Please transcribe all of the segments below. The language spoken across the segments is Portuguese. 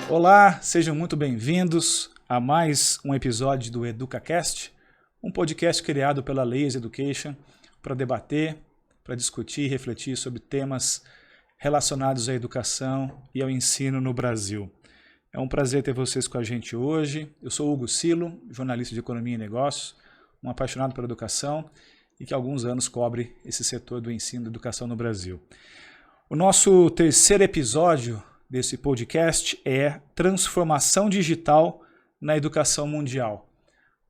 Olá, sejam muito bem-vindos a mais um episódio do EducaCast, um podcast criado pela Lazy Education para debater, para discutir e refletir sobre temas relacionados à educação e ao ensino no Brasil. É um prazer ter vocês com a gente hoje. Eu sou Hugo Silo, jornalista de Economia e Negócios, um apaixonado por educação e que há alguns anos cobre esse setor do ensino e da educação no Brasil. O nosso terceiro episódio desse podcast é transformação digital na educação mundial.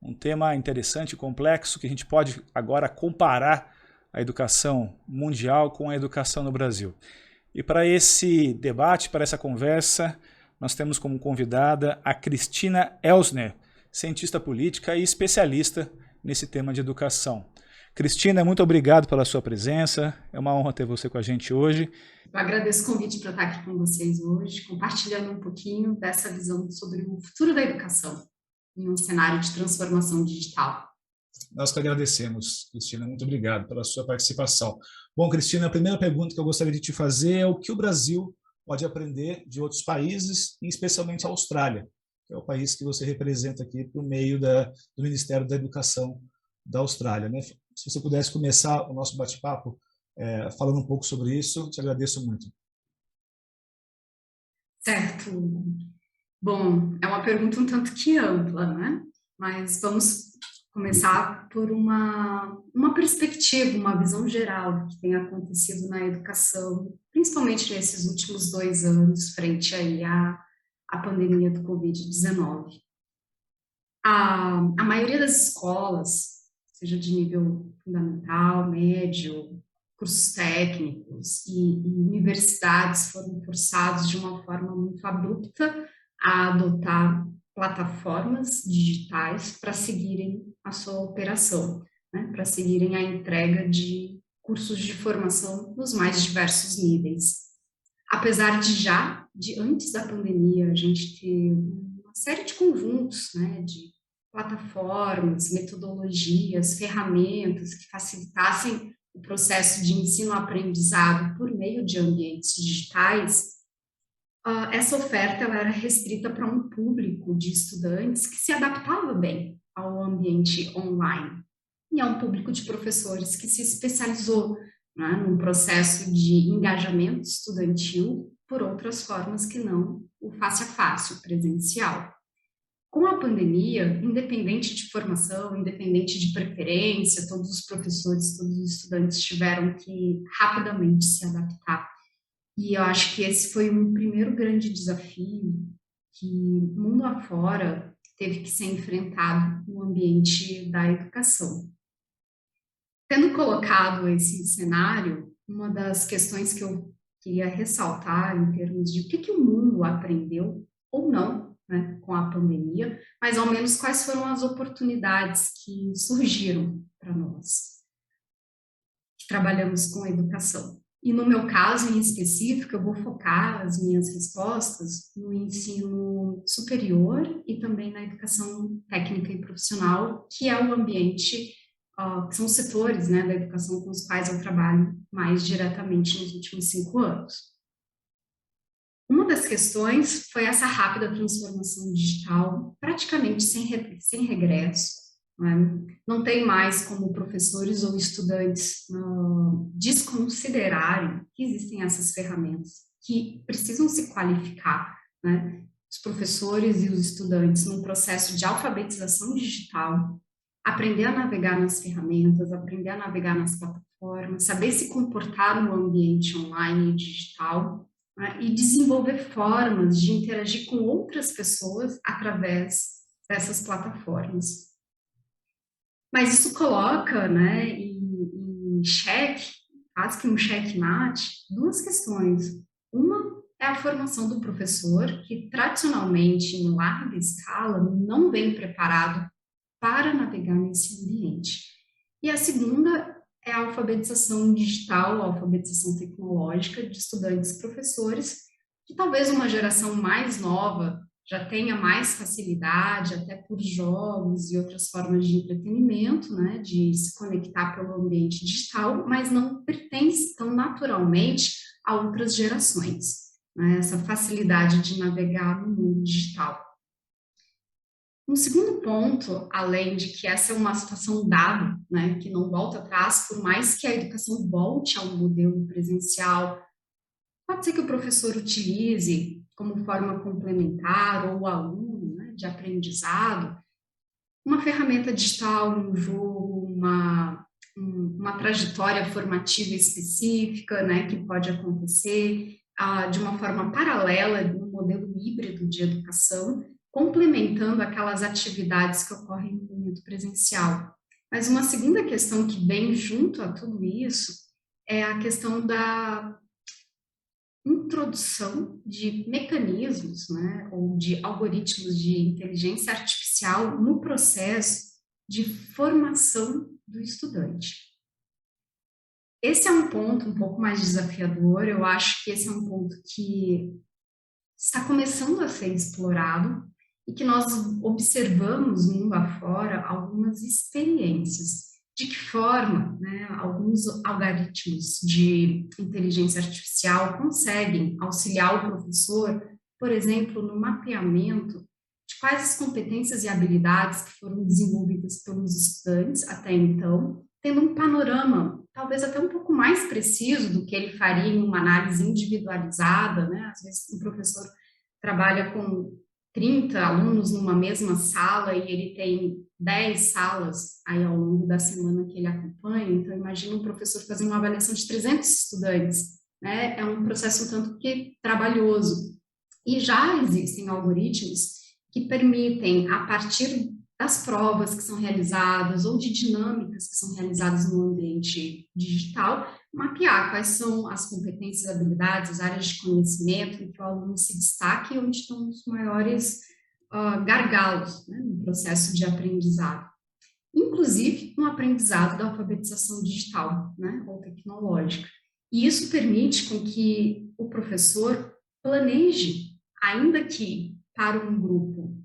Um tema interessante e complexo que a gente pode agora comparar a educação mundial com a educação no Brasil. E para esse debate, para essa conversa, nós temos como convidada a Cristina Elsner, cientista política e especialista nesse tema de educação. Cristina, muito obrigado pela sua presença, é uma honra ter você com a gente hoje. Eu agradeço o convite para estar aqui com vocês hoje, compartilhando um pouquinho dessa visão sobre o futuro da educação em um cenário de transformação digital. Nós que agradecemos, Cristina, muito obrigado pela sua participação. Bom, Cristina, a primeira pergunta que eu gostaria de te fazer é o que o Brasil pode aprender de outros países, e especialmente a Austrália, que é o país que você representa aqui por meio do Ministério da Educação da Austrália, né? Se você pudesse começar o nosso bate-papo falando um pouco sobre isso, te agradeço muito. Certo. Bom, é uma pergunta um tanto que ampla, né? Mas vamos começar por uma perspectiva, uma visão geral do que tem acontecido na educação, principalmente nesses últimos 2 anos, frente aí à pandemia do Covid-19. A maioria das escolas, seja de nível fundamental, médio, cursos técnicos e universidades foram forçados de uma forma muito abrupta a adotar plataformas digitais para seguirem a sua operação, né, para seguirem a entrega de cursos de formação nos mais diversos níveis. Apesar de antes da pandemia, a gente ter uma série de conjuntos, né, de plataformas, metodologias, ferramentas que facilitassem o processo de ensino-aprendizado por meio de ambientes digitais, essa oferta ela era restrita para um público de estudantes que se adaptava bem ao ambiente online e a um público de professores que se especializou, né, num processo de engajamento estudantil por outras formas que não o face a face, o presencial. Com a pandemia, independente de formação, independente de preferência, todos os professores, todos os estudantes tiveram que rapidamente se adaptar. E eu acho que esse foi um primeiro grande desafio que, mundo afora, teve que ser enfrentado no ambiente da educação. Tendo colocado esse cenário, uma das questões que eu queria ressaltar em termos de o que o mundo aprendeu ou não, né, com a pandemia, mas ao menos quais foram as oportunidades que surgiram para nós que trabalhamos com educação. E no meu caso em específico, eu vou focar as minhas respostas no ensino superior e também na educação técnica e profissional, que é o ambiente, que são os setores, né, da educação com os quais eu trabalho mais diretamente nos últimos 5 anos. Uma das questões foi essa rápida transformação digital, praticamente sem regresso, né? Não tem mais como professores ou estudantes desconsiderarem que existem essas ferramentas, que precisam se qualificar, né? Os professores e os estudantes num processo de alfabetização digital, aprender a navegar nas ferramentas, aprender a navegar nas plataformas, saber se comportar no ambiente online e digital, e desenvolver formas de interagir com outras pessoas através dessas plataformas. Mas isso coloca, né, em xeque, quase que um xeque-mate, 2 questões. Uma é a formação do professor, que tradicionalmente, em larga escala, não vem preparado para navegar nesse ambiente. E a segunda é a alfabetização digital, a alfabetização tecnológica de estudantes e professores, que talvez uma geração mais nova já tenha mais facilidade, até por jogos e outras formas de entretenimento, né, de se conectar pelo ambiente digital, mas não pertence tão naturalmente a outras gerações. né? Essa facilidade de navegar no mundo digital. Um segundo ponto, além de que essa é uma situação dada, né, que não volta atrás, por mais que a educação volte a um modelo presencial, pode ser que o professor utilize como forma complementar ou o aluno, né, de aprendizado, uma ferramenta digital, um jogo, uma trajetória formativa específica, né, que pode acontecer de uma forma paralela, no modelo híbrido de educação, complementando aquelas atividades que ocorrem no momento presencial. Mas uma segunda questão que vem junto a tudo isso é a questão da introdução de mecanismos, né, ou de algoritmos de inteligência artificial no processo de formação do estudante. Esse é um ponto um pouco mais desafiador, eu acho que esse é um ponto que está começando a ser explorado e que nós observamos mundo afora algumas experiências. De que forma, né, alguns algoritmos de inteligência artificial conseguem auxiliar o professor, por exemplo, no mapeamento de quais as competências e habilidades que foram desenvolvidas pelos estudantes até então, tendo um panorama talvez até um pouco mais preciso do que ele faria em uma análise individualizada, né? Às vezes um professor trabalha com 30 alunos numa mesma sala e ele tem 10 salas aí ao longo da semana que ele acompanha, então imagina um professor fazendo uma avaliação de 300 estudantes, né? É um processo um tanto que trabalhoso. E já existem algoritmos que permitem, a partir das provas que são realizadas ou de dinâmicas que são realizadas no ambiente digital, mapear quais são as competências, habilidades, as áreas de conhecimento em que o aluno se destaca e onde estão os maiores gargalos, né, no processo de aprendizado. Inclusive no aprendizado da alfabetização digital, né, ou tecnológica. E isso permite com que o professor planeje, ainda que para um grupo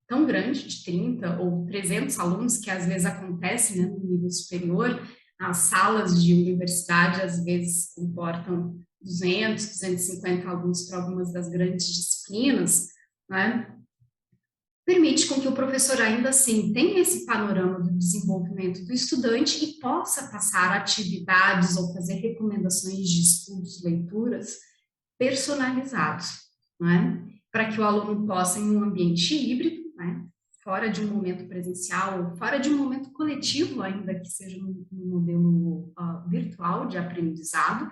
tão grande, de 30 ou 300 alunos, que às vezes acontece, né, no nível superior, as salas de universidade às vezes comportam 200, 250 alunos para algumas das grandes disciplinas, né, permite com que o professor ainda assim tenha esse panorama do desenvolvimento do estudante e possa passar atividades ou fazer recomendações de estudos, leituras personalizados, né, para que o aluno possa, em um ambiente híbrido, né, fora de um momento presencial, fora de um momento coletivo, ainda que seja no modelo virtual de aprendizado,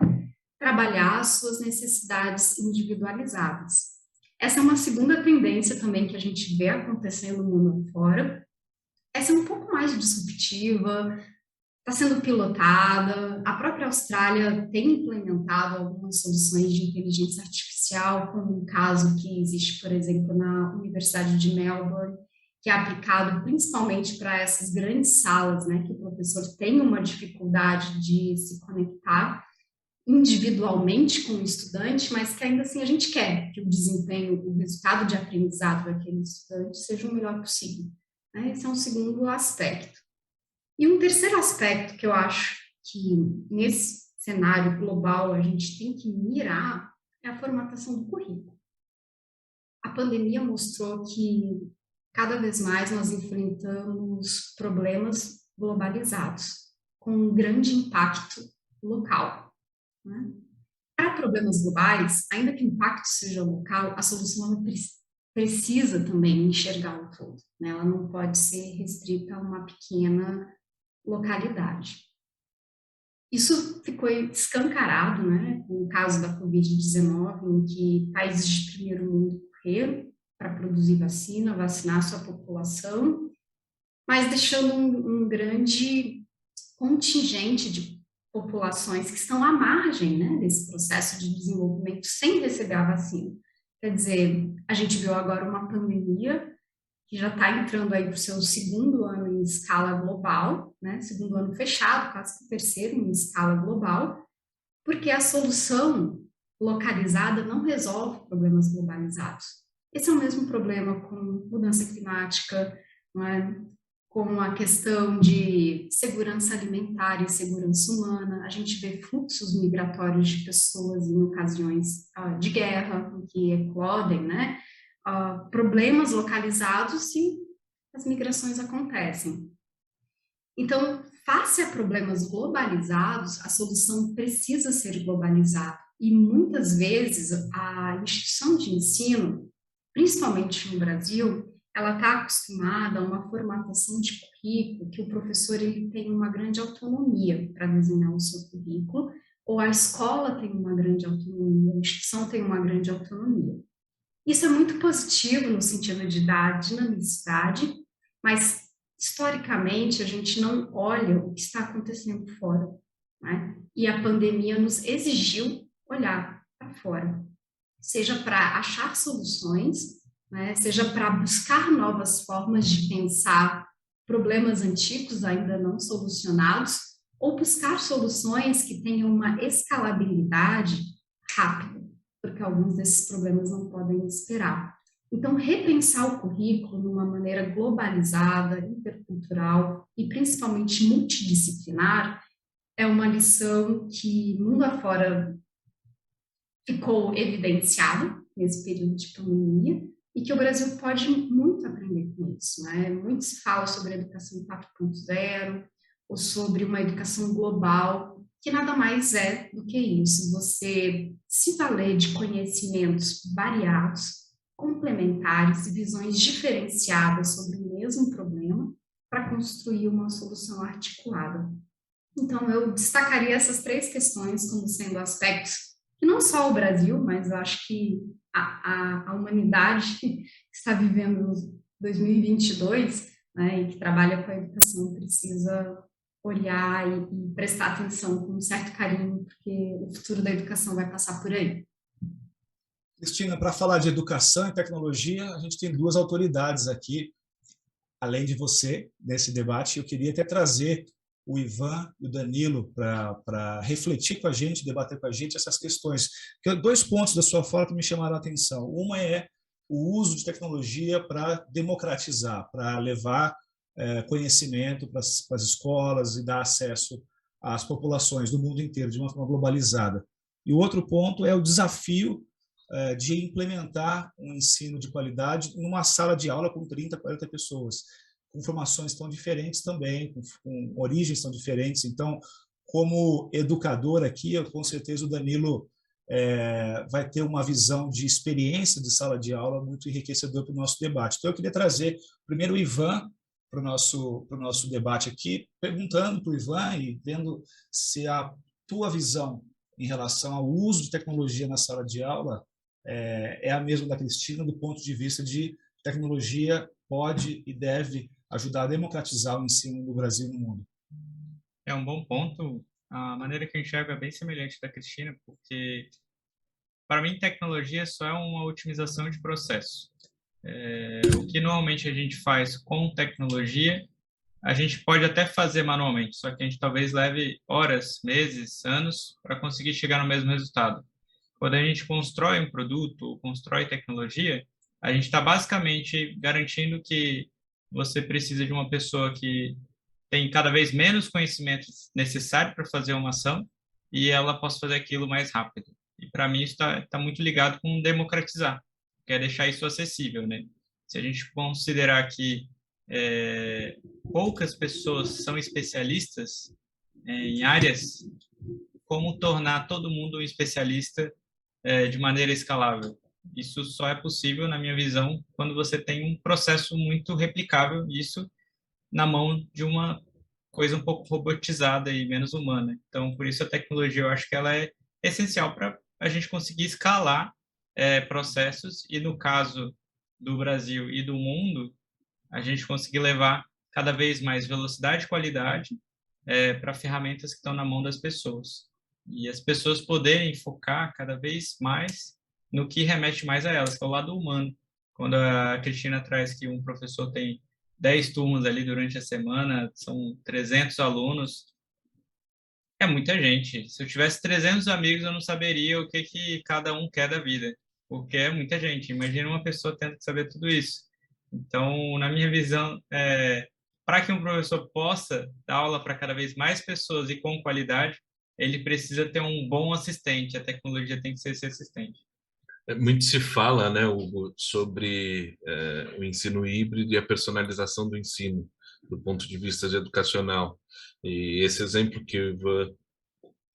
trabalhar as suas necessidades individualizadas. Essa é uma segunda tendência também que a gente vê acontecendo no mundo fora. Essa é um pouco mais disruptiva, está sendo pilotada. A própria Austrália tem implementado algumas soluções de inteligência artificial, como um caso que existe, por exemplo, na Universidade de Melbourne, que é aplicado principalmente para essas grandes salas, né, que o professor tem uma dificuldade de se conectar individualmente com o estudante, mas que ainda assim a gente quer que o desempenho, o resultado de aprendizado daquele estudante seja o melhor possível, né? Esse é um segundo aspecto. E um terceiro aspecto que eu acho que nesse cenário global a gente tem que mirar é a formatação do currículo. A pandemia mostrou que cada vez mais nós enfrentamos problemas globalizados, com um grande impacto local, né? Para problemas globais, ainda que o impacto seja local, a solução precisa também enxergar o todo, né? Ela não pode ser restrita a uma pequena localidade. Isso ficou escancarado, né, com o caso da Covid-19, em que países de primeiro mundo correram para produzir vacina, vacinar sua população, mas deixando um grande contingente de populações que estão à margem, né, desse processo de desenvolvimento sem receber a vacina. Quer dizer, a gente viu agora uma pandemia que já está entrando aí para o seu segundo ano em escala global, né, segundo ano fechado, quase que terceiro em escala global, porque a solução localizada não resolve problemas globalizados. Esse é o mesmo problema com mudança climática, não é? com a questão de segurança alimentar e segurança humana. A gente vê fluxos migratórios de pessoas em ocasiões de guerra, em que eclodem, né, problemas localizados e as migrações acontecem. Então, face a problemas globalizados, a solução precisa ser globalizada. E muitas vezes a instituição de ensino, principalmente no Brasil, ela está acostumada a uma formatação de currículo que o professor ele tem uma grande autonomia para desenhar o seu currículo, ou a escola tem uma grande autonomia, a instituição tem uma grande autonomia. Isso é muito positivo no sentido de dar dinamicidade, mas historicamente a gente não olha o que está acontecendo fora, né? E a pandemia nos exigiu olhar para fora, seja para achar soluções, né? Seja para buscar novas formas de pensar problemas antigos ainda não solucionados, ou buscar soluções que tenham uma escalabilidade rápida, porque alguns desses problemas não podem esperar. Então, repensar o currículo de uma maneira globalizada, intercultural e principalmente multidisciplinar é uma lição que, mundo afora, ficou evidenciado nesse período de pandemia e que o Brasil pode muito aprender com isso, né? Muito se fala sobre a educação 4.0 ou sobre uma educação global, que nada mais é do que isso, você se valer de conhecimentos variados, complementares e visões diferenciadas sobre o mesmo problema para construir uma solução articulada. Então, eu destacaria essas três questões como sendo aspectos que não só o Brasil, mas eu acho que a humanidade que está vivendo 2022, né, e que trabalha com a educação, precisa olhar e prestar atenção com um certo carinho, porque o futuro da educação vai passar por aí. Cristina, para falar de educação e tecnologia, a gente tem duas autoridades aqui, além de você, nesse debate. Eu queria até trazer o Ivan e o Danilo para refletir com a gente, debater com a gente essas questões. Porque dois pontos da sua fala que me chamaram a atenção. Uma é o uso de tecnologia para democratizar, para levar conhecimento para as escolas e dar acesso às populações do mundo inteiro de uma forma globalizada. E o outro ponto é o desafio de implementar um ensino de qualidade numa sala de aula com 30, 40 pessoas, com formações tão diferentes também, com origens tão diferentes. Então, como educador aqui, com certeza o Danilo vai ter uma visão de experiência de sala de aula muito enriquecedora para o nosso debate. Então, eu queria trazer primeiro o Ivan para o nosso debate aqui, perguntando para o Ivan e vendo se a tua visão em relação ao uso de tecnologia na sala de aula é a mesma da Cristina, do ponto de vista de tecnologia pode e deve ajudar a democratizar o ensino no Brasil e no mundo. É um bom ponto. A maneira que eu enxergo é bem semelhante da Cristina, porque, para mim, tecnologia só é uma otimização de processo. O que normalmente a gente faz com tecnologia, a gente pode até fazer manualmente, só que a gente talvez leve horas, meses, anos para conseguir chegar no mesmo resultado. Quando a gente constrói um produto ou constrói tecnologia, a gente está basicamente garantindo que você precisa de uma pessoa que tem cada vez menos conhecimento necessário para fazer uma ação e ela possa fazer aquilo mais rápido. E para mim isso tá muito ligado com democratizar, que é deixar isso acessível, né? Se a gente considerar que poucas pessoas são especialistas em áreas, como tornar todo mundo um especialista de maneira escalável? Isso só é possível, na minha visão, quando você tem um processo muito replicável, isso na mão de uma coisa um pouco robotizada e menos humana. Então, por isso a tecnologia, eu acho que ela é essencial para a gente conseguir escalar processos e, no caso do Brasil e do mundo, a gente conseguir levar cada vez mais velocidade e qualidade para ferramentas que estão na mão das pessoas. E as pessoas poderem focar cada vez mais no que remete mais a elas, que é o lado humano. Quando a Cristina traz que um professor tem 10 turmas ali durante a semana, são 300 alunos, é muita gente. Se eu tivesse 300 amigos, eu não saberia o que cada um quer da vida, porque é muita gente. Imagina uma pessoa tendo que saber tudo isso. Então, na minha visão, para que um professor possa dar aula para cada vez mais pessoas e com qualidade, ele precisa ter um bom assistente. A tecnologia tem que ser esse assistente. Muito se fala, né, Hugo, sobre o ensino híbrido e a personalização do ensino, do ponto de vista educacional. E esse exemplo que o Ivan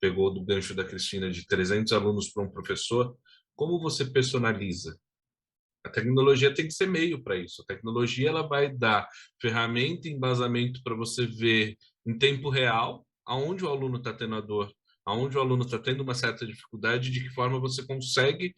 pegou do gancho da Cristina, de 300 alunos para um professor, como você personaliza? A tecnologia tem que ser meio para isso. A tecnologia ela vai dar ferramenta e embasamento para você ver em tempo real aonde o aluno está tendo a dor, aonde o aluno está tendo uma certa dificuldade, de que forma você consegue,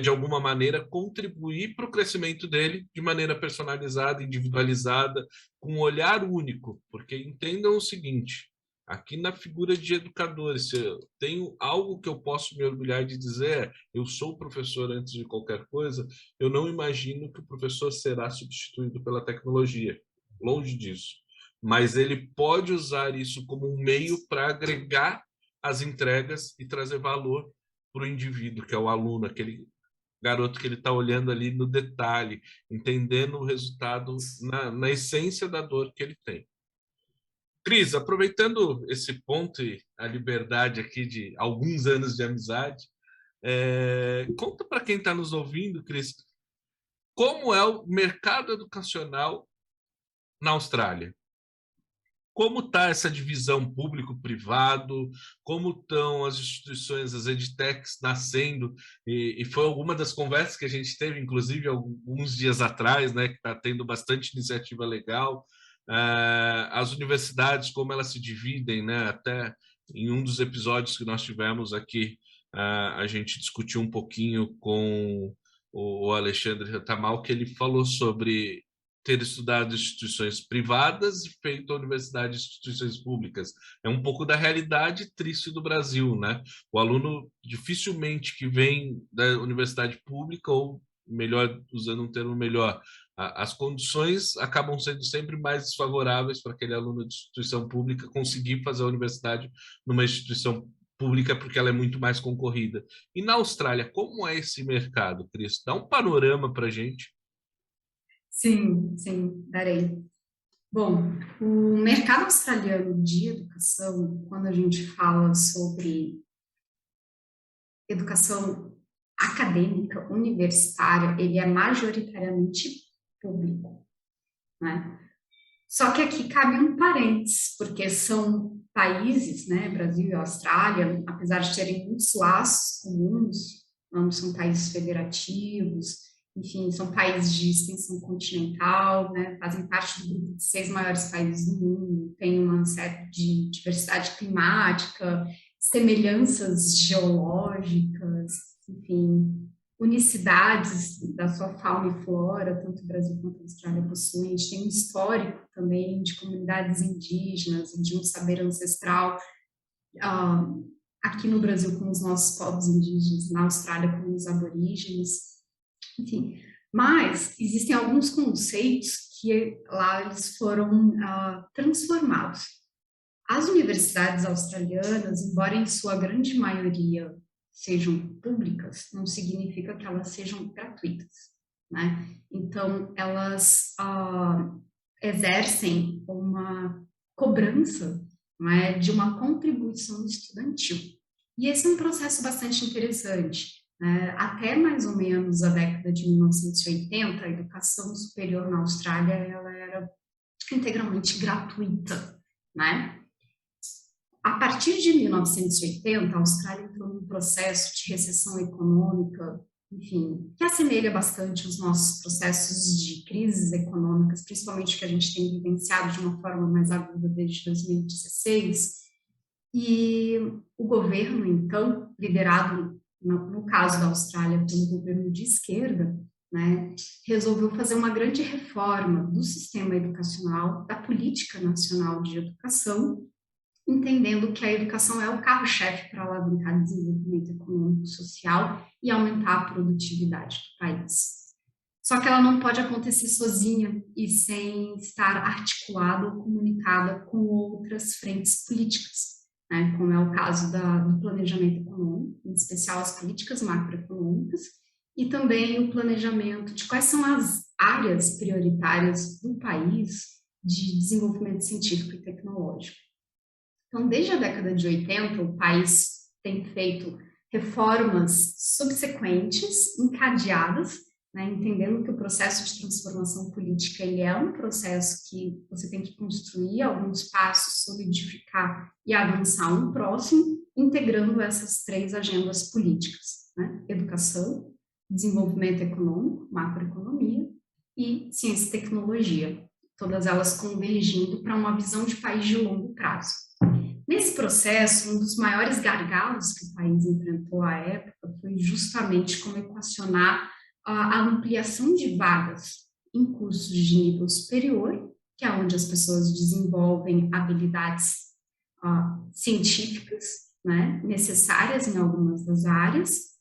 de alguma maneira, contribuir para o crescimento dele de maneira personalizada, individualizada, com um olhar único. Porque entendam o seguinte, aqui na figura de educadores, se eu tenho algo que eu posso me orgulhar de dizer, eu sou professor antes de qualquer coisa, eu não imagino que o professor será substituído pela tecnologia. Longe disso. Mas ele pode usar isso como um meio para agregar as entregas e trazer valor para o indivíduo, que é o aluno, aquele garoto que ele está olhando ali no detalhe, entendendo o resultado na essência da dor que ele tem. Cris, aproveitando esse ponto e a liberdade aqui de alguns anos de amizade, conta para quem está nos ouvindo, Cris, como é o mercado educacional na Austrália? Como está essa divisão público-privado? Como estão as instituições, as edtechs nascendo? E foi alguma das conversas que a gente teve, inclusive, alguns dias atrás, né, que está tendo bastante iniciativa legal. As universidades, como elas se dividem, né? Até em um dos episódios que nós tivemos aqui, a gente discutiu um pouquinho com o Alexandre Retamal, que ele falou sobre ter estudado instituições privadas e feito a universidade de instituições públicas. É um pouco da realidade triste do Brasil, né? O aluno dificilmente que vem da universidade pública, ou melhor, usando um termo melhor, as condições acabam sendo sempre mais desfavoráveis para aquele aluno de instituição pública conseguir fazer a universidade numa instituição pública, porque ela é muito mais concorrida. E na Austrália, como é esse mercado, Cris? Dá um panorama para a gente. Sim, darei. Bom, o mercado australiano de educação, quando a gente fala sobre educação acadêmica, universitária, ele é majoritariamente público, né? Só que aqui cabe um parênteses, porque são países, né, Brasil e Austrália, apesar de terem muitos laços comuns, ambos são países federativos, enfim, são países de extensão continental, né, fazem parte do grupo de 6 maiores países do mundo, tem uma série de diversidade climática, semelhanças geológicas, enfim, unicidades da sua fauna e flora, tanto o Brasil quanto a Austrália possuem. A gente tem um histórico também de comunidades indígenas, de um saber ancestral, aqui no Brasil com os nossos povos indígenas, na Austrália com os aborígenes, enfim. Mas existem alguns conceitos que lá eles foram transformados. As universidades australianas, embora em sua grande maioria sejam públicas, não significa que elas sejam gratuitas, né? Então, elas exercem uma cobrança, não é, de uma contribuição estudantil. E esse é um processo bastante interessante. Até mais ou menos a década de 1980, a educação superior na Austrália ela era integralmente gratuita, né? A partir de 1980, a Austrália entrou num processo de recessão econômica, enfim, que assemelha bastante os nossos processos de crises econômicas, principalmente que a gente tem vivenciado de uma forma mais aguda desde 2016. E o governo, então, liderado, no caso da Austrália, pelo governo de esquerda, né, resolveu fazer uma grande reforma do sistema educacional, da política nacional de educação, entendendo que a educação é o carro-chefe para alavancar o desenvolvimento econômico e social e aumentar a produtividade do país. Só que ela não pode acontecer sozinha e sem estar articulada ou comunicada com outras frentes políticas, né, como é o caso do planejamento econômico, em especial as políticas macroeconômicas, e também o planejamento de quais são as áreas prioritárias do país, de desenvolvimento científico e tecnológico. Então, desde a década de 80, o país tem feito reformas subsequentes, encadeadas, né, entendendo que o processo de transformação política ele é um processo que você tem que construir alguns passos, solidificar e avançar um próximo, integrando essas 3 agendas políticas, né, educação, desenvolvimento econômico, macroeconomia e ciência e tecnologia, todas elas convergindo para uma visão de país de longo prazo. Nesse processo, um dos maiores gargalos que o país enfrentou à época foi justamente como equacionar a ampliação de vagas em cursos de nível superior, que é onde as pessoas desenvolvem habilidades científicas, né, necessárias em algumas das áreas,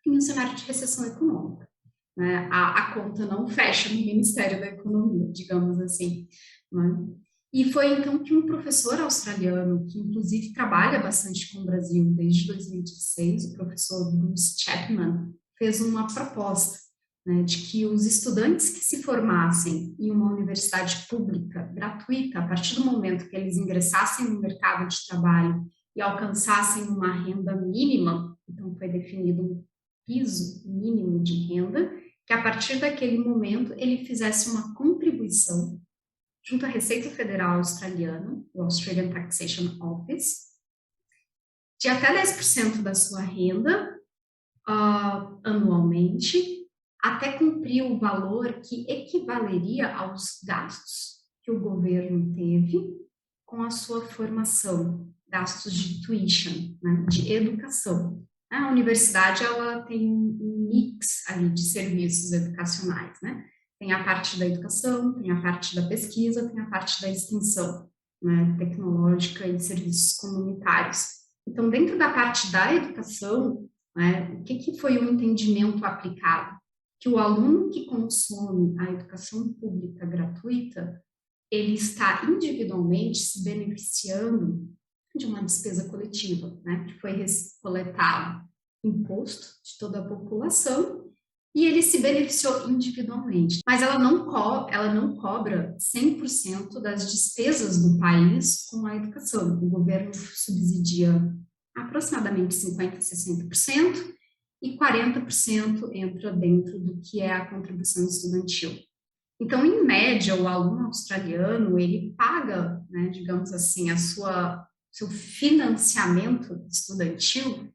em um cenário de recessão econômica. Né? A conta não fecha no Ministério da Economia, digamos assim. Né? E foi então que um professor australiano, que inclusive trabalha bastante com o Brasil desde 2016, o professor Bruce Chapman, fez uma proposta, né, de que os estudantes que se formassem em uma universidade pública gratuita, a partir do momento que eles ingressassem no mercado de trabalho e alcançassem uma renda mínima, então foi definido um piso mínimo de renda, que a partir daquele momento ele fizesse uma contribuição junto à Receita Federal Australiana, o Australian Taxation Office, de até 10% da sua renda anualmente, até cumprir o valor que equivaleria aos gastos que o governo teve com a sua formação, gastos de tuition, né, de educação. A universidade ela tem um mix ali de serviços educacionais, né? Tem a parte da educação, tem a parte da pesquisa, tem a parte da extensão, né, tecnológica e serviços comunitários. Então, dentro da parte da educação, né, o que foi o entendimento aplicado? Que o aluno que consome a educação pública gratuita, ele está individualmente se beneficiando de uma despesa coletiva, né, que foi coletado imposto de toda a população e ele se beneficiou individualmente. Mas ela não cobra 100% das despesas do país com a educação. O governo subsidia aproximadamente 50% a 60% e 40% entra dentro do que é a contribuição estudantil. Então, em média, o aluno australiano, ele paga, né, digamos assim, seu financiamento estudantil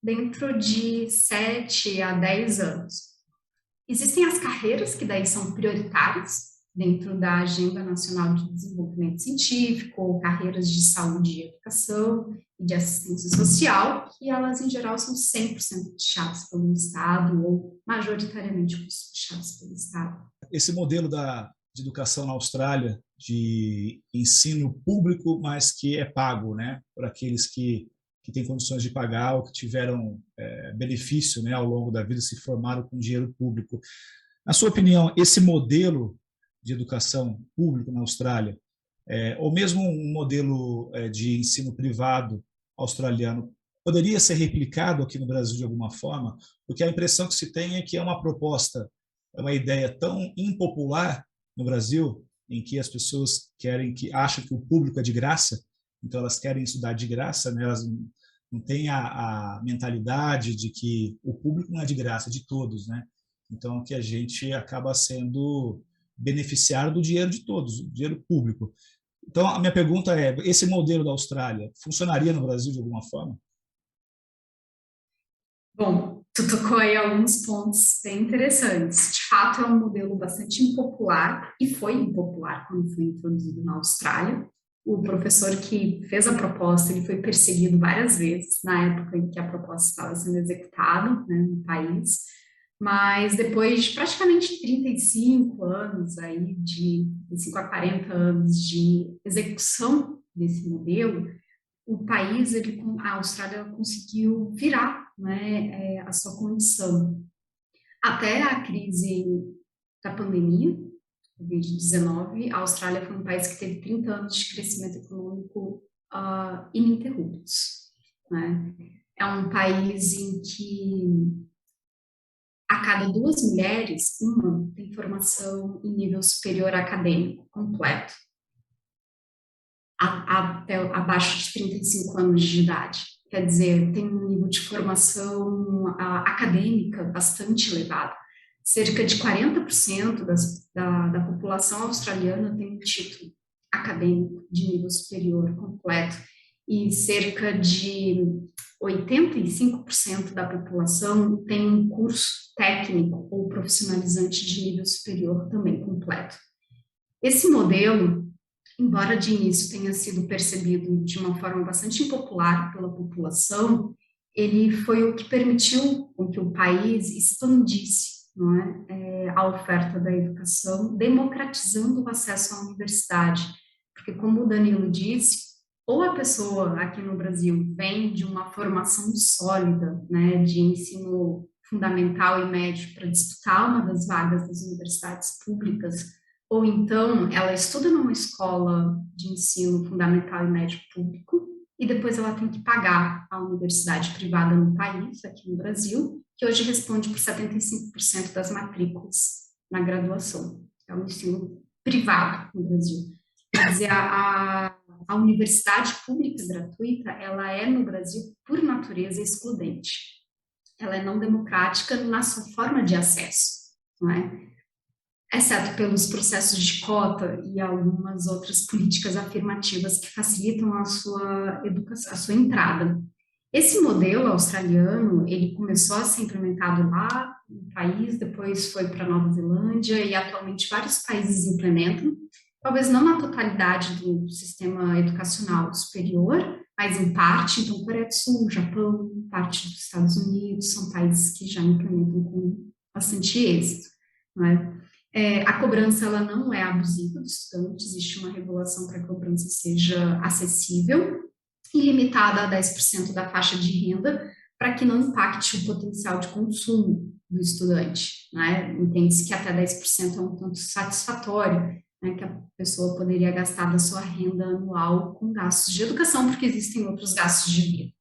dentro de 7 a 10 anos. Existem as carreiras que daí são prioritárias dentro da Agenda Nacional de Desenvolvimento Científico, ou carreiras de saúde e educação e de assistência social, que elas em geral são 100% puxadas pelo Estado ou majoritariamente puxadas pelo Estado. Esse modelo de educação na Austrália, de ensino público, mas que é pago, né, por aqueles que têm condições de pagar ou que tiveram benefício, né, ao longo da vida, se formaram com dinheiro público. Na sua opinião, esse modelo de educação público na Austrália, ou mesmo um modelo de ensino privado australiano, poderia ser replicado aqui no Brasil de alguma forma? Porque a impressão que se tem é que é uma proposta, é uma ideia tão impopular no Brasil, em que as pessoas acham que o público é de graça, então elas querem estudar de graça, né? Elas não têm a mentalidade de que o público não é de graça, é de todos, né? Então que a gente acaba sendo beneficiário do dinheiro de todos, do dinheiro público. Então a minha pergunta é, esse modelo da Austrália funcionaria no Brasil de alguma forma? Bom, tu tocou aí alguns pontos bem interessantes. De fato, é um modelo bastante impopular, e foi impopular quando foi introduzido na Austrália. O professor que fez a proposta, ele foi perseguido várias vezes na época em que a proposta estava sendo executada, né, no país, mas depois de praticamente 35 anos, aí, de 35 a 40 anos de execução desse modelo, o país, a Austrália conseguiu virar, né, a sua condição. Até a crise da pandemia, Covid-19, a Austrália foi um país que teve 30 anos de crescimento econômico ininterruptos, né? É um país em que a cada 2 mulheres, uma tem formação em nível superior acadêmico completo. até abaixo de 35 anos de idade. Quer dizer, tem um nível de formação acadêmica bastante elevado. Cerca de 40% da população australiana tem um título acadêmico de nível superior completo e cerca de 85% da população tem um curso técnico ou profissionalizante de nível superior também completo. Esse modelo, embora de início tenha sido percebido de uma forma bastante impopular pela população, ele foi o que permitiu que o país expandisse, não é, a oferta da educação, democratizando o acesso à universidade. Porque, como o Danilo disse, ou a pessoa aqui no Brasil vem de uma formação sólida, né, de ensino fundamental e médio para disputar uma das vagas das universidades públicas, ou então ela estuda numa escola de ensino fundamental e médio público e depois ela tem que pagar a universidade privada no país, aqui no Brasil, que hoje responde por 75% das matrículas na graduação. É um ensino privado no Brasil. Quer dizer, a universidade pública gratuita, ela é, no Brasil, por natureza, excludente. Ela é não democrática na sua forma de acesso, não é? Exceto pelos processos de cota e algumas outras políticas afirmativas que facilitam a sua educação, a sua entrada. Esse modelo australiano, ele começou a ser implementado lá no país, depois foi para Nova Zelândia e atualmente vários países implementam, talvez não na totalidade do sistema educacional superior, mas em parte. Então, Coreia do Sul, Japão, parte dos Estados Unidos, são países que já implementam com bastante êxito, não é? A cobrança, ela não é abusiva do estudante, existe uma regulação para que a cobrança seja acessível e limitada a 10% da faixa de renda, para que não impacte o potencial de consumo do estudante, né? Entende-se que até 10% é um tanto satisfatório, né, que a pessoa poderia gastar da sua renda anual com gastos de educação, porque existem outros gastos de vida.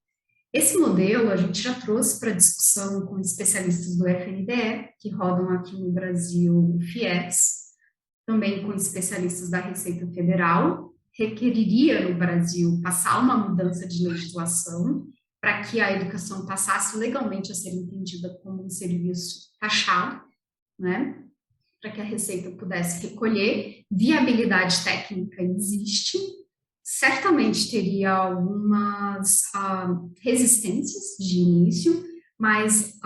Esse modelo a gente já trouxe para discussão com especialistas do FNDE, que rodam aqui no Brasil o FIES, também com especialistas da Receita Federal. Requeriria no Brasil passar uma mudança de legislação para que a educação passasse legalmente a ser entendida como um serviço taxado, né? Para que a Receita pudesse recolher. Viabilidade técnica existe, certamente teria algumas resistências de início, mas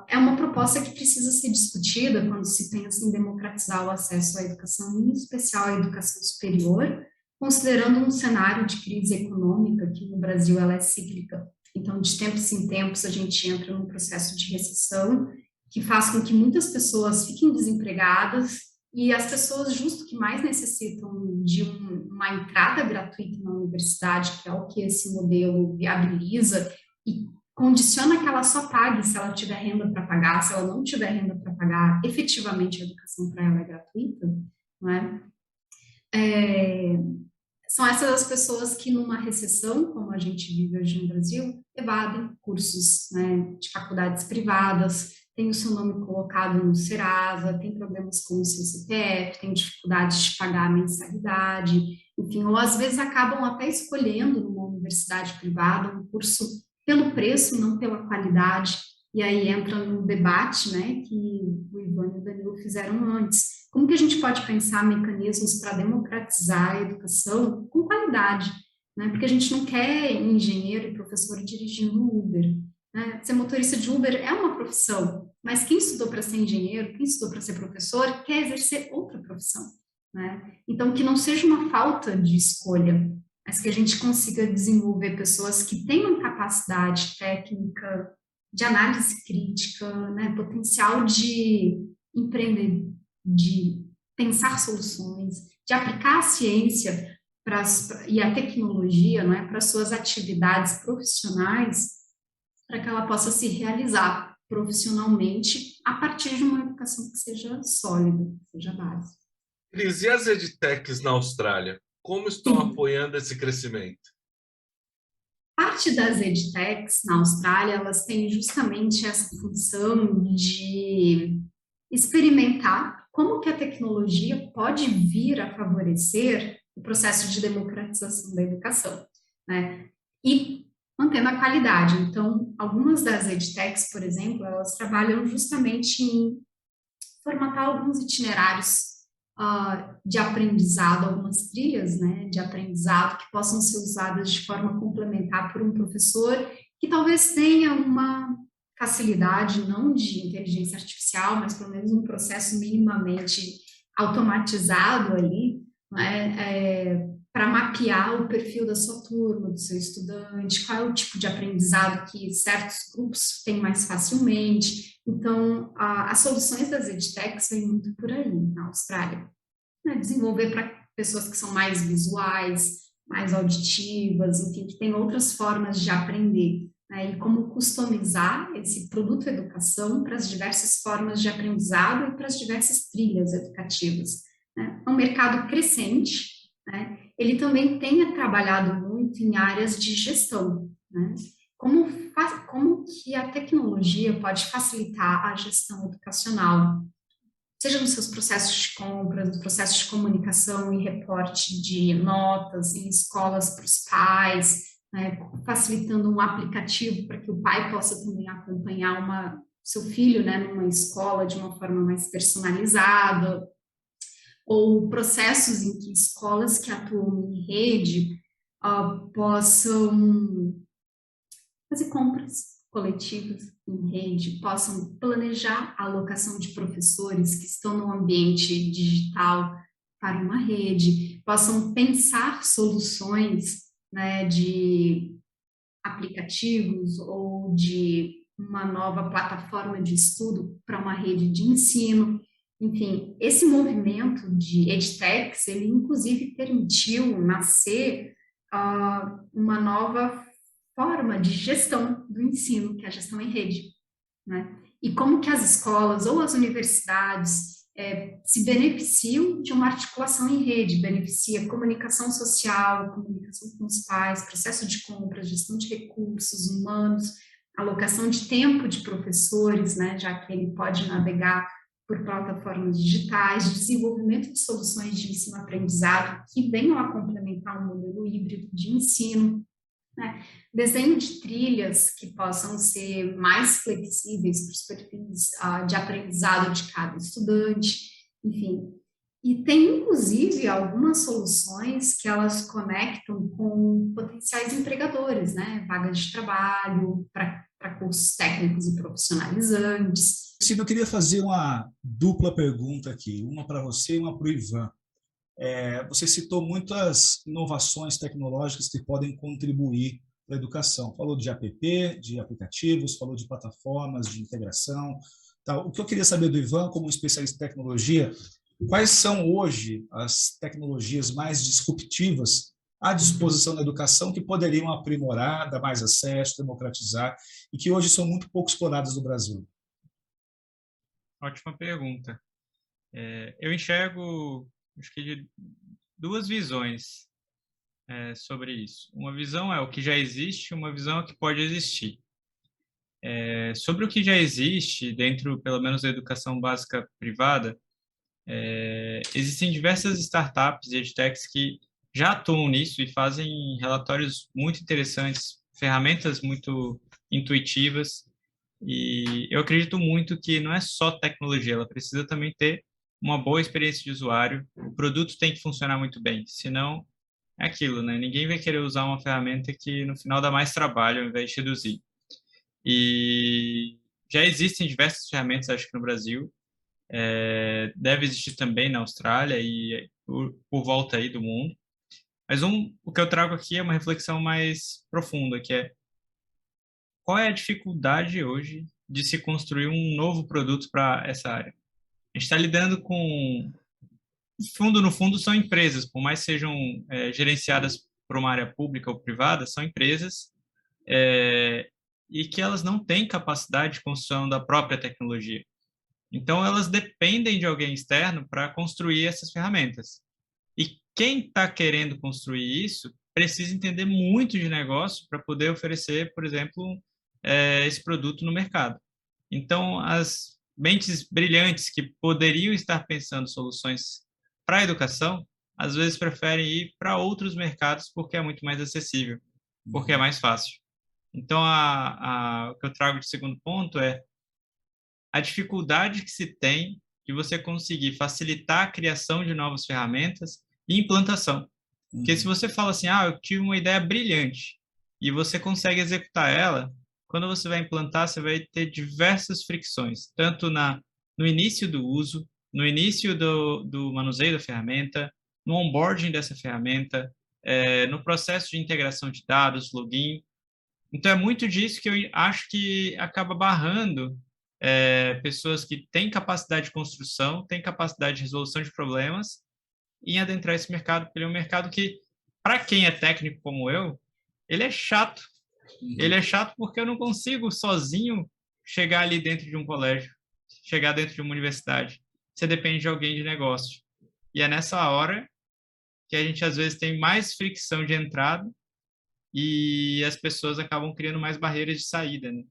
é uma proposta que precisa ser discutida quando se pensa em democratizar o acesso à educação, em especial à educação superior, considerando um cenário de crise econômica que no Brasil ela é cíclica. Então, de tempos em tempos, a gente entra num processo de recessão que faz com que muitas pessoas fiquem desempregadas e as pessoas justo que mais necessitam de uma entrada gratuita na universidade, que é o que esse modelo viabiliza e condiciona que ela só pague se ela tiver renda para pagar, se ela não tiver renda para pagar, efetivamente a educação para ela é gratuita, não é? São essas as pessoas que numa recessão, como a gente vive hoje no Brasil, evadem cursos, né, de faculdades privadas, tem o seu nome colocado no Serasa, tem problemas com o seu CPF, tem dificuldades de pagar a mensalidade, enfim, ou às vezes acabam até escolhendo numa universidade privada um curso pelo preço e não pela qualidade, e aí entra no debate, né, que o Ivan e o Danilo fizeram antes. Como que a gente pode pensar mecanismos para democratizar a educação com qualidade, né, porque a gente não quer engenheiro e professor dirigindo Uber, né? Ser motorista de Uber é uma profissão, mas quem estudou para ser engenheiro, quem estudou para ser professor, quer exercer outra profissão, né? Então, que não seja uma falta de escolha, mas que a gente consiga desenvolver pessoas que tenham capacidade técnica, de análise crítica, né? Potencial de empreender, de pensar soluções, de aplicar a ciência e a tecnologia, né? Para suas atividades profissionais, para que ela possa se realizar profissionalmente a partir de uma educação que seja sólida, que seja base. Cris, e as edtechs na Austrália? Como estão apoiando esse crescimento? Parte das edtechs na Austrália, elas têm justamente essa função de experimentar como que a tecnologia pode vir a favorecer o processo de democratização da educação, né? E mantendo a qualidade. Então, algumas das edtechs, por exemplo, elas trabalham justamente em formatar alguns itinerários de aprendizado, algumas trilhas, né, de aprendizado que possam ser usadas de forma complementar por um professor que talvez tenha uma facilidade, não de inteligência artificial, mas pelo menos um processo minimamente automatizado ali, né, para mapear o perfil da sua turma, do seu estudante, qual é o tipo de aprendizado que certos grupos têm mais facilmente. Então, as soluções das edtechs vêm muito por aí, na Austrália. Né? Desenvolver para pessoas que são mais visuais, mais auditivas, enfim, que têm outras formas de aprender. Né? E como customizar esse produto educação para as diversas formas de aprendizado e para as diversas trilhas educativas. Né? É um mercado crescente, né? Ele também tem trabalhado muito em áreas de gestão, né? Como que a tecnologia pode facilitar a gestão educacional, seja nos seus processos de compras, nos processos de comunicação e reporte de notas em escolas para os pais, né? Facilitando um aplicativo para que o pai possa também acompanhar seu filho, né, numa escola de uma forma mais personalizada, ou processos em que escolas que atuam em rede possam fazer compras coletivas em rede, possam planejar a alocação de professores que estão no ambiente digital para uma rede, possam pensar soluções, né, de aplicativos ou de uma nova plataforma de estudo para uma rede de ensino. Enfim, esse movimento de edtechs, ele inclusive permitiu nascer uma nova forma de gestão do ensino, que é a gestão em rede, né? E como que as escolas ou as universidades se beneficiam de uma articulação em rede, beneficia comunicação social, comunicação com os pais, processo de compra, gestão de recursos humanos, alocação de tempo de professores, né, já que ele pode navegar por plataformas digitais, desenvolvimento de soluções de ensino-aprendizado que venham a complementar um modelo híbrido de ensino, né? Desenho de trilhas que possam ser mais flexíveis para os perfis de aprendizado de cada estudante, enfim. E tem, inclusive, algumas soluções que elas conectam com potenciais empregadores, né? Vagas de trabalho para cursos técnicos e profissionalizantes. Eu queria fazer uma dupla pergunta aqui, uma para você e uma para o Ivan. Você citou muitas inovações tecnológicas que podem contribuir para a educação. Falou de app, de aplicativos, falou de plataformas de integração. Tal. O que eu queria saber do Ivan, como especialista em tecnologia, quais são hoje as tecnologias mais disruptivas à disposição da educação que poderiam aprimorar, dar mais acesso, democratizar e que hoje são muito pouco exploradas no Brasil? Ótima pergunta. Eu enxergo, acho que de duas visões sobre isso. Uma visão é o que já existe, uma visão é o que pode existir. Sobre o que já existe, dentro, pelo menos, da educação básica privada, existem diversas startups e edtechs que já atuam nisso e fazem relatórios muito interessantes, ferramentas muito intuitivas. E eu acredito muito que não é só tecnologia, ela precisa também ter uma boa experiência de usuário. O produto tem que funcionar muito bem, senão é aquilo, né? Ninguém vai querer usar uma ferramenta que no final dá mais trabalho ao invés de reduzir. E já existem diversas ferramentas, acho que no Brasil, deve existir também na Austrália e por volta aí do mundo. Mas o que eu trago aqui é uma reflexão mais profunda, que é qual é a dificuldade hoje de se construir um novo produto para essa área? A gente está lidando com, no fundo, são empresas, por mais sejam gerenciadas por uma área pública ou privada, são empresas e que elas não têm capacidade de construção da própria tecnologia. Então, elas dependem de alguém externo para construir essas ferramentas. E quem está querendo construir isso precisa entender muito de negócio para poder oferecer, por exemplo, esse produto no mercado. Então, as mentes brilhantes que poderiam estar pensando soluções para a educação, às vezes preferem ir para outros mercados porque é muito mais acessível, porque é mais fácil. Então, o que eu trago de segundo ponto é a dificuldade que se tem de você conseguir facilitar a criação de novas ferramentas e implantação. Porque se você fala assim, eu tive uma ideia brilhante e você consegue executar ela, quando você vai implantar, você vai ter diversas fricções, tanto no início do uso, no início do manuseio da ferramenta, no onboarding dessa ferramenta, no processo de integração de dados, login. Então, é muito disso que eu acho que acaba barrando pessoas que têm capacidade de construção, têm capacidade de resolução de problemas, em adentrar esse mercado, porque ele é um mercado que, para quem é técnico como eu, ele é chato. Ele é chato porque eu não consigo sozinho chegar ali dentro de um colégio, chegar dentro de uma universidade. Você depende de alguém de negócio. E é nessa hora que a gente, às vezes, tem mais fricção de entrada e as pessoas acabam criando mais barreiras de saída, né?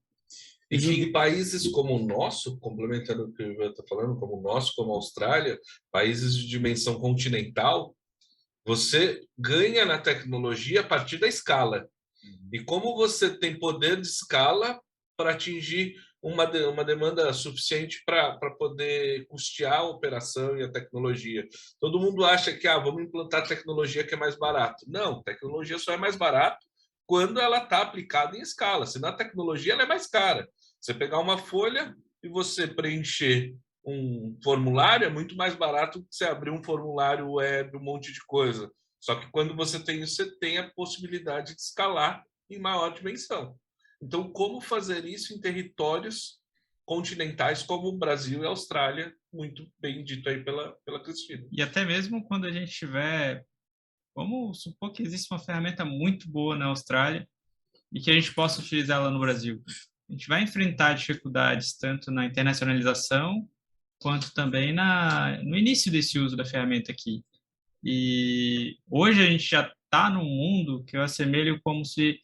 E que em países como o nosso, complementando o que o Ivan está falando, como o nosso, como a Austrália, países de dimensão continental, você ganha na tecnologia a partir da escala. E como você tem poder de escala para atingir uma demanda suficiente para poder custear a operação e a tecnologia. Todo mundo acha que vamos implantar tecnologia que é mais barato. Não, tecnologia só é mais barato quando ela está aplicada em escala. Senão a tecnologia ela é mais cara. Você pegar uma folha e você preencher um formulário é muito mais barato que você abrir um formulário web, um monte de coisa. Só que quando você tem isso, você tem a possibilidade de escalar em maior dimensão. Então, como fazer isso em territórios continentais como o Brasil e a Austrália, muito bem dito aí pela Cristina. E até mesmo quando a gente tiver, vamos supor que existe uma ferramenta muito boa na Austrália e que a gente possa utilizá-la no Brasil. A gente vai enfrentar dificuldades tanto na internacionalização quanto também no início desse uso da ferramenta aqui. E hoje a gente já está num mundo que eu assemelho como se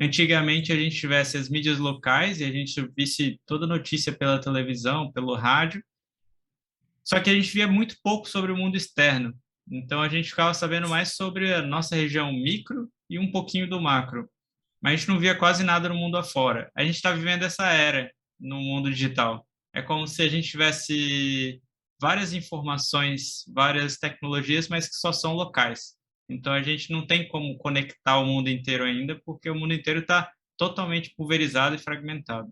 antigamente a gente tivesse as mídias locais e a gente visse toda notícia pela televisão, pelo rádio, só que a gente via muito pouco sobre o mundo externo. Então a gente ficava sabendo mais sobre a nossa região micro e um pouquinho do macro, mas a gente não via quase nada no mundo afora. A gente está vivendo essa era no mundo digital. É como se a gente tivesse várias informações, várias tecnologias, mas que só são locais. Então, a gente não tem como conectar o mundo inteiro ainda, porque o mundo inteiro está totalmente pulverizado e fragmentado.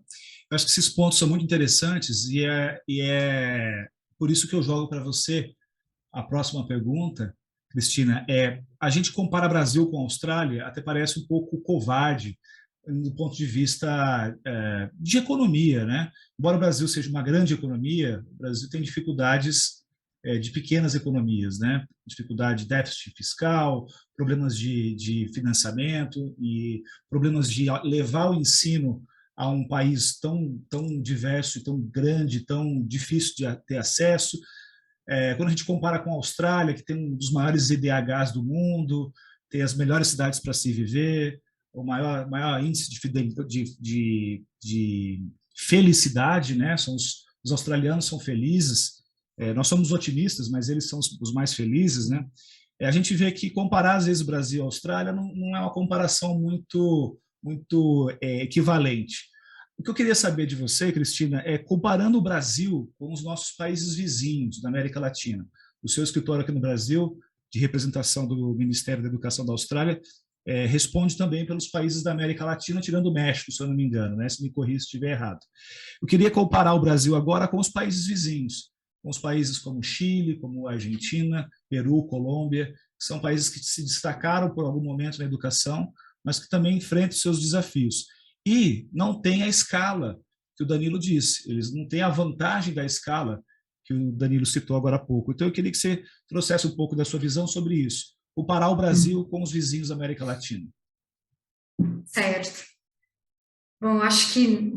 Eu acho que esses pontos são muito interessantes e é por isso que eu jogo para você a próxima pergunta, Cristina. A gente compara Brasil com a Austrália, até parece um pouco covarde do ponto de vista de economia, né? Embora o Brasil seja uma grande economia, o Brasil tem dificuldades de pequenas economias, né? Dificuldade de déficit fiscal, problemas de financiamento e problemas de levar o ensino a um país tão diverso, tão grande, tão difícil de ter acesso. Quando a gente compara com a Austrália, que tem um dos maiores IDHs do mundo, tem as melhores cidades para se viver, o maior índice de felicidade, né? Os australianos são felizes. Nós somos otimistas, mas eles são os mais felizes, né? A gente vê que comparar às vezes o Brasil e a Austrália não é uma comparação muito equivalente. O que eu queria saber de você, Cristina, é comparando o Brasil com os nossos países vizinhos da América Latina. O seu escritório aqui no Brasil, de representação do Ministério da Educação da Austrália, responde também pelos países da América Latina, tirando o México, se eu não me engano, né? Se me corrija se estiver errado. Eu queria comparar o Brasil agora com os países vizinhos, com os países como Chile, como Argentina, Peru, Colômbia, que são países que se destacaram por algum momento na educação, mas que também enfrentam seus desafios. E não tem a escala que o Danilo disse, eles não têm a vantagem da escala que o Danilo citou agora há pouco. Então, eu queria que você trouxesse um pouco da sua visão sobre isso, comparar o Brasil com os vizinhos da América Latina. Certo. Bom, acho que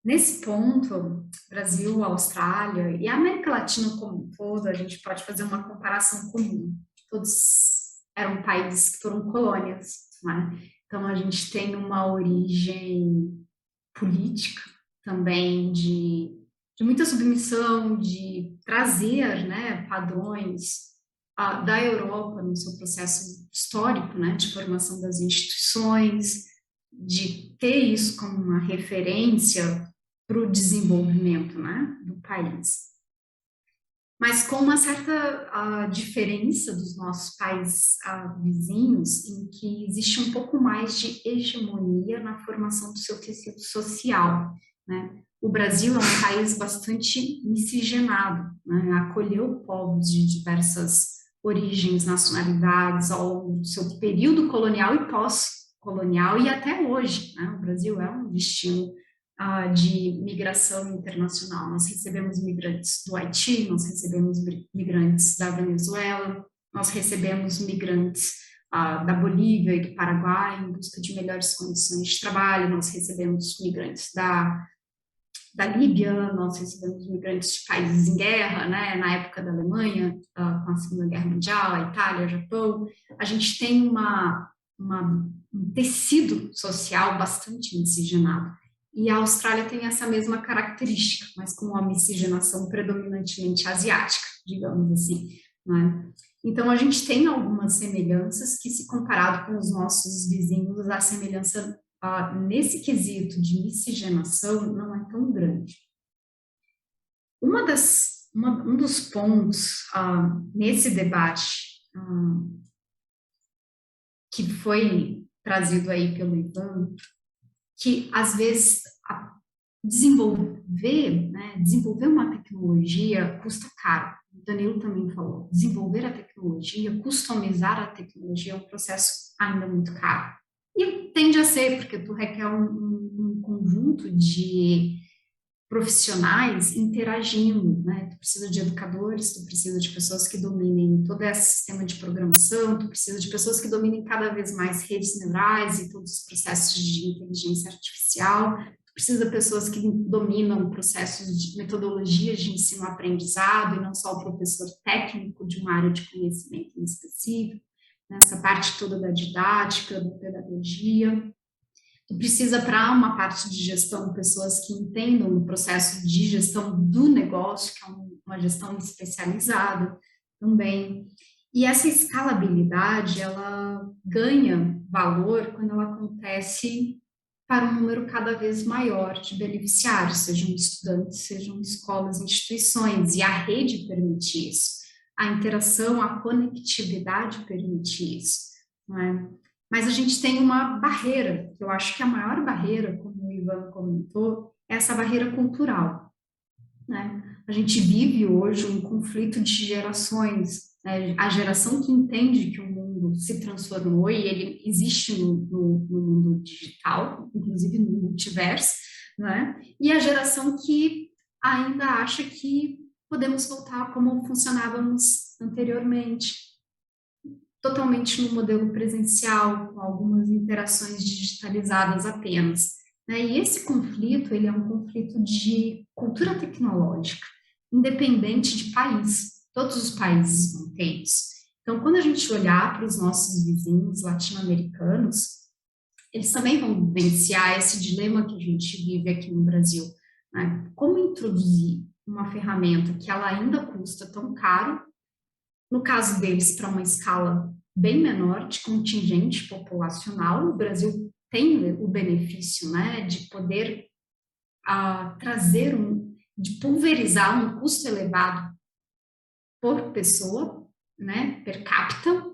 nesse ponto, Brasil, Austrália e a América Latina como um todo, a gente pode fazer uma comparação comum. Todos eram países que foram colônias, né? Então, a gente tem uma origem política também de muita submissão, de trazer, né, padrões da Europa no seu processo histórico, né, de formação das instituições, de ter isso como uma referência para o desenvolvimento, né, do país. Mas com uma certa diferença dos nossos países vizinhos, em que existe um pouco mais de hegemonia na formação do seu tecido social, né? O Brasil é um país bastante miscigenado, né? Acolheu povos de diversas origens, nacionalidades ao longo do seu período colonial e pós-colonial e até hoje, né? O Brasil é um destino de migração internacional. Nós recebemos migrantes do Haiti, nós recebemos migrantes da Venezuela, nós recebemos migrantes da Bolívia e do Paraguai em busca de melhores condições de trabalho, nós recebemos migrantes da Líbia, nós recebemos migrantes de países em guerra, né, na época da Alemanha, com a Segunda Guerra Mundial, a Itália, o Japão. A gente tem um tecido social bastante miscigenado. E a Austrália tem essa mesma característica, mas com uma miscigenação predominantemente asiática, digamos assim, né? Então, a gente tem algumas semelhanças que, se comparado com os nossos vizinhos, a semelhança nesse quesito de miscigenação não é tão grande. Um dos pontos nesse debate que foi trazido aí pelo Ivan, que às vezes desenvolver uma tecnologia custa caro. O Danilo também falou, desenvolver a tecnologia, customizar a tecnologia é um processo ainda muito caro. E tende a ser, porque tu requer um conjunto de profissionais interagindo, né? Tu precisa de educadores, tu precisa de pessoas que dominem todo esse sistema de programação, tu precisa de pessoas que dominem cada vez mais redes neurais e todos os processos de inteligência artificial, tu precisa de pessoas que dominam processos de metodologias de ensino-aprendizado e não só o professor técnico de uma área de conhecimento em específico, nessa parte toda da didática, da pedagogia. Tu precisa, para uma parte de gestão, pessoas que entendam o processo de gestão do negócio, que é uma gestão especializada também. E essa escalabilidade, ela ganha valor quando ela acontece para um número cada vez maior de beneficiários, sejam estudantes, sejam escolas, instituições, e a rede permite isso. A interação, a conectividade permite isso, não é? Mas a gente tem uma barreira, que eu acho que a maior barreira, como o Ivan comentou, é essa barreira cultural, né? A gente vive hoje um conflito de gerações, né? A geração que entende que o mundo se transformou e ele existe no mundo digital, inclusive no multiverso, né? E a geração que ainda acha que podemos voltar como funcionávamos anteriormente, totalmente no modelo presencial, com algumas interações digitalizadas apenas, né? E esse conflito, ele é um conflito de cultura tecnológica, independente de país. Todos os países vão ter isso. Então, quando a gente olhar para os nossos vizinhos latino-americanos, eles também vão vivenciar esse dilema que a gente vive aqui no Brasil, né? Como introduzir uma ferramenta que ela ainda custa tão caro, no caso deles, para uma escala bem menor de contingente populacional. O Brasil tem o benefício, né, de poder de pulverizar um custo elevado por pessoa, né, per capita,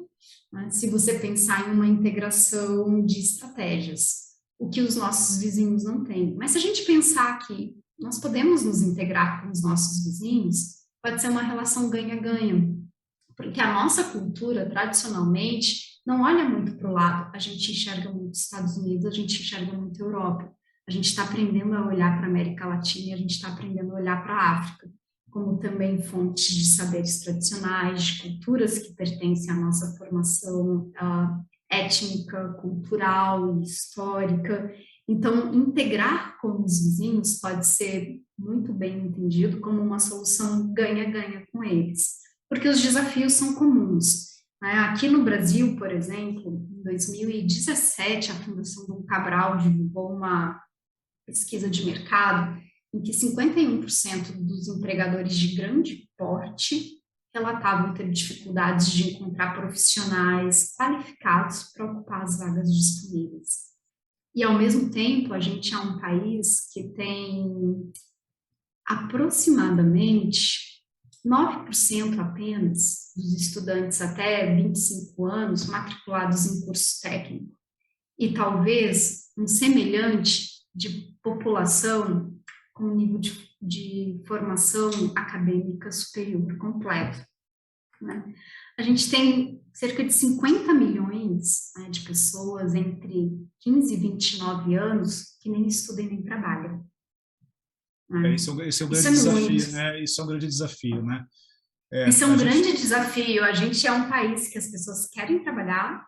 né, se você pensar em uma integração de estratégias, o que os nossos vizinhos não têm. Mas se a gente pensar que nós podemos nos integrar com os nossos vizinhos, pode ser uma relação ganha-ganha. Porque a nossa cultura, tradicionalmente, não olha muito para o lado. A gente enxerga muito Estados Unidos, a gente enxerga muito Europa. A gente está aprendendo a olhar para a América Latina e a gente está aprendendo a olhar para a África, como também fontes de saberes tradicionais, de culturas que pertencem à nossa formação étnica, cultural e histórica. Então, integrar com os vizinhos pode ser muito bem entendido como uma solução ganha-ganha com eles, porque os desafios são comuns, né? Aqui no Brasil, por exemplo, em 2017, a Fundação Dom Cabral divulgou uma pesquisa de mercado em que 51% dos empregadores de grande porte relatavam ter dificuldades de encontrar profissionais qualificados para ocupar as vagas disponíveis. E, ao mesmo tempo, a gente é um país que tem aproximadamente 9% apenas dos estudantes até 25 anos matriculados em curso técnico. E talvez um semelhante de população com nível de formação acadêmica superior completo, né? A gente tem cerca de 50 milhões, né, de pessoas entre 15 e 29 anos que nem estudam nem trabalham. Né? Esse é um grande desafio, né? Isso é um grande desafio, né? Isso é um grande desafio. A gente é um país que as pessoas querem trabalhar,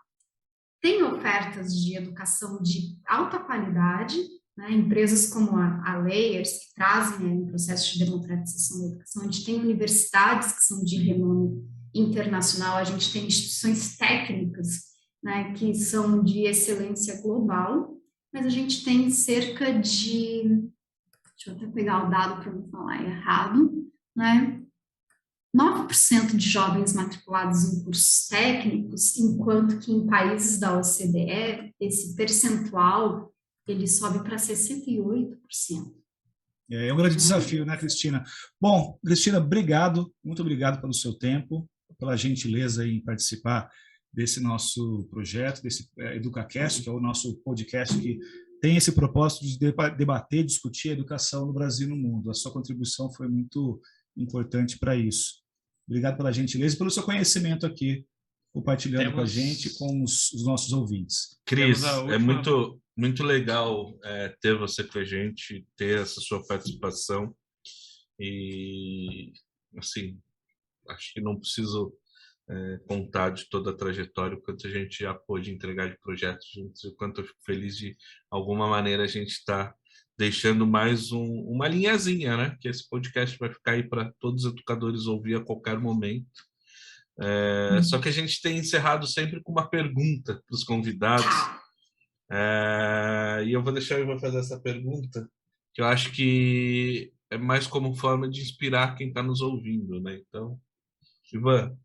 tem ofertas de educação de alta qualidade, né? Empresas como a Layers, que trazem um processo de democratização da educação. A gente tem universidades que são de renome internacional, a gente tem instituições técnicas, né, que são de excelência global, mas a gente tem cerca de, deixa eu até pegar o dado para não falar errado, né, 9% de jovens matriculados em cursos técnicos, enquanto que em países da OCDE, esse percentual, ele sobe para 68%. É um grande desafio, né, Cristina? Bom, Cristina, obrigado, muito obrigado pelo seu tempo, pela gentileza em participar desse nosso projeto, desse EducaCast, que é o nosso podcast que tem esse propósito de debater, discutir a educação no Brasil e no mundo. A sua contribuição foi muito importante para isso. Obrigado pela gentileza e pelo seu conhecimento aqui, compartilhando com a gente, com os nossos ouvintes. Cris, é muito legal ter você com a gente, ter essa sua participação e, assim, acho que não preciso contar de toda a trajetória, o quanto a gente já pôde entregar de projetos juntos, o quanto eu fico feliz de alguma maneira a gente estar deixando mais uma linhazinha, né? Que esse podcast vai ficar aí para todos os educadores ouvir a qualquer momento. Só que a gente tem encerrado sempre com uma pergunta para os convidados. E eu vou deixar eu fazer essa pergunta, que eu acho que é mais como forma de inspirar quem está nos ouvindo, né? Então, Ivan.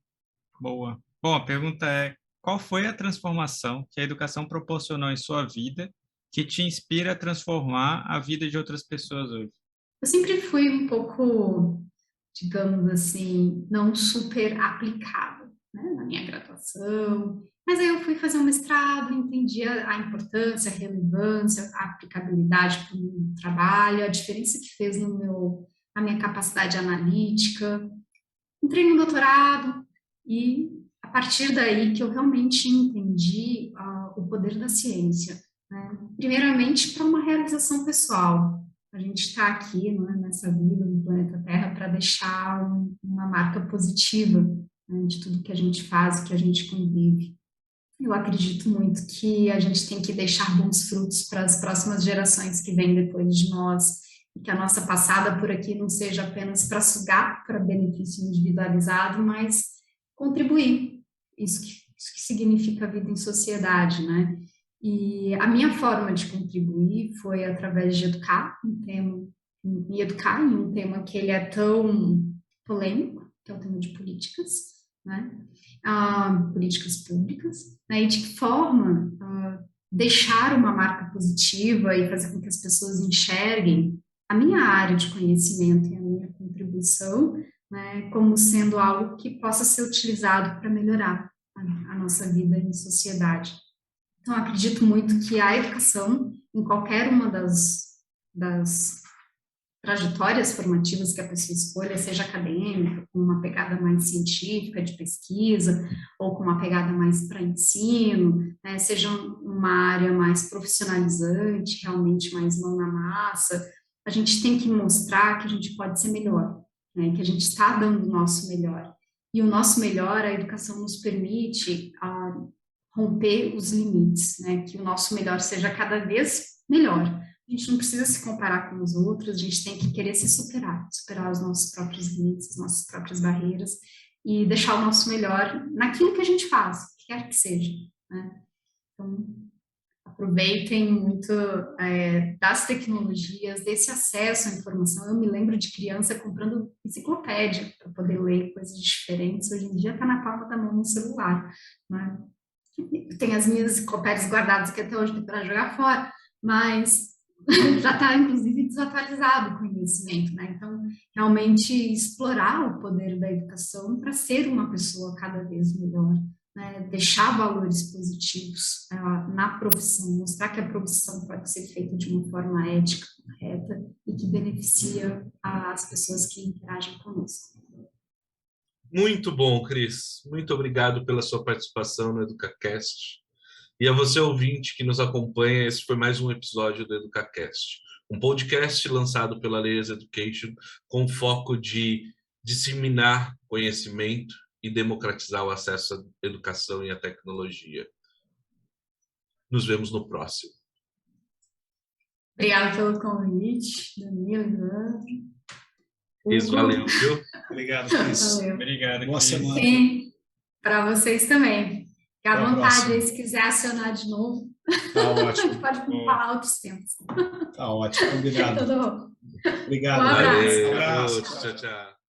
Boa. Bom, a pergunta é: qual foi a transformação que a educação proporcionou em sua vida que te inspira a transformar a vida de outras pessoas hoje? Eu sempre fui um pouco, digamos assim, não super aplicada, né, na minha graduação, mas aí eu fui fazer um mestrado, entendi a importância, a relevância, a aplicabilidade para o meu trabalho, a diferença que fez na minha capacidade analítica. Entrei no doutorado e, a partir daí, que eu realmente entendi o poder da ciência, né? Primeiramente, para uma realização pessoal. A gente está aqui, né, nessa vida, no planeta Terra, para deixar uma marca positiva, né, de tudo que a gente faz, que a gente convive. Eu acredito muito que a gente tem que deixar bons frutos para as próximas gerações que vêm depois de nós, e que a nossa passada por aqui não seja apenas para sugar para benefício individualizado, mas contribuir. Isso que significa a vida em sociedade, né? E a minha forma de contribuir foi através de educar em um tema que ele é tão polêmico, que é o tema de políticas, né? Políticas públicas, né? E de que forma deixar uma marca positiva e fazer com que as pessoas enxerguem a minha área de conhecimento e a minha contribuição, né, como sendo algo que possa ser utilizado para melhorar a nossa vida em sociedade. Então, acredito muito que a educação, em qualquer uma das trajetórias formativas que a pessoa escolha, seja acadêmica, com uma pegada mais científica, de pesquisa, ou com uma pegada mais para ensino, né, seja uma área mais profissionalizante, realmente mais mão na massa, a gente tem que mostrar que a gente pode ser melhor, né, que a gente está dando o nosso melhor. E o nosso melhor, a educação nos permite romper os limites, né, que o nosso melhor seja cada vez melhor. A gente não precisa se comparar com os outros, a gente tem que querer se superar os nossos próprios limites, as nossas próprias barreiras, e deixar o nosso melhor naquilo que a gente faz, quer que seja, né? Então, a aproveitem muito das tecnologias, desse acesso à informação. Eu me lembro de criança comprando enciclopédia para poder ler coisas diferentes. Hoje em dia está na palma da mão no celular, né? Tem as minhas enciclopédias guardadas aqui até hoje para jogar fora, mas já está, inclusive, desatualizado o conhecimento, né? Então, realmente explorar o poder da educação para ser uma pessoa cada vez melhor, né? Deixar valores positivos na profissão, mostrar que a profissão pode ser feita de uma forma ética, correta e que beneficia as pessoas que interagem conosco. Muito bom, Cris. Muito obrigado pela sua participação no EducaCast. E a você, ouvinte, que nos acompanha, esse foi mais um episódio do EducaCast, um podcast lançado pela Layers Education com foco de disseminar conhecimento e democratizar o acesso à educação e à tecnologia. Nos vemos no próximo. Obrigada pelo convite, Danilo. Isso, valeu, viu? Obrigado, Cris. Valeu. Obrigado. Boa Cris. semana. Sim, para vocês também. Fique à Até a vontade próxima. aí, se quiser acionar de novo. Tá ótimo. Pode falar outros tempos. Tá ótimo. Combinado. Tudo bom. Obrigado. Um abraço. Valeu. Abraço. Tchau, tchau.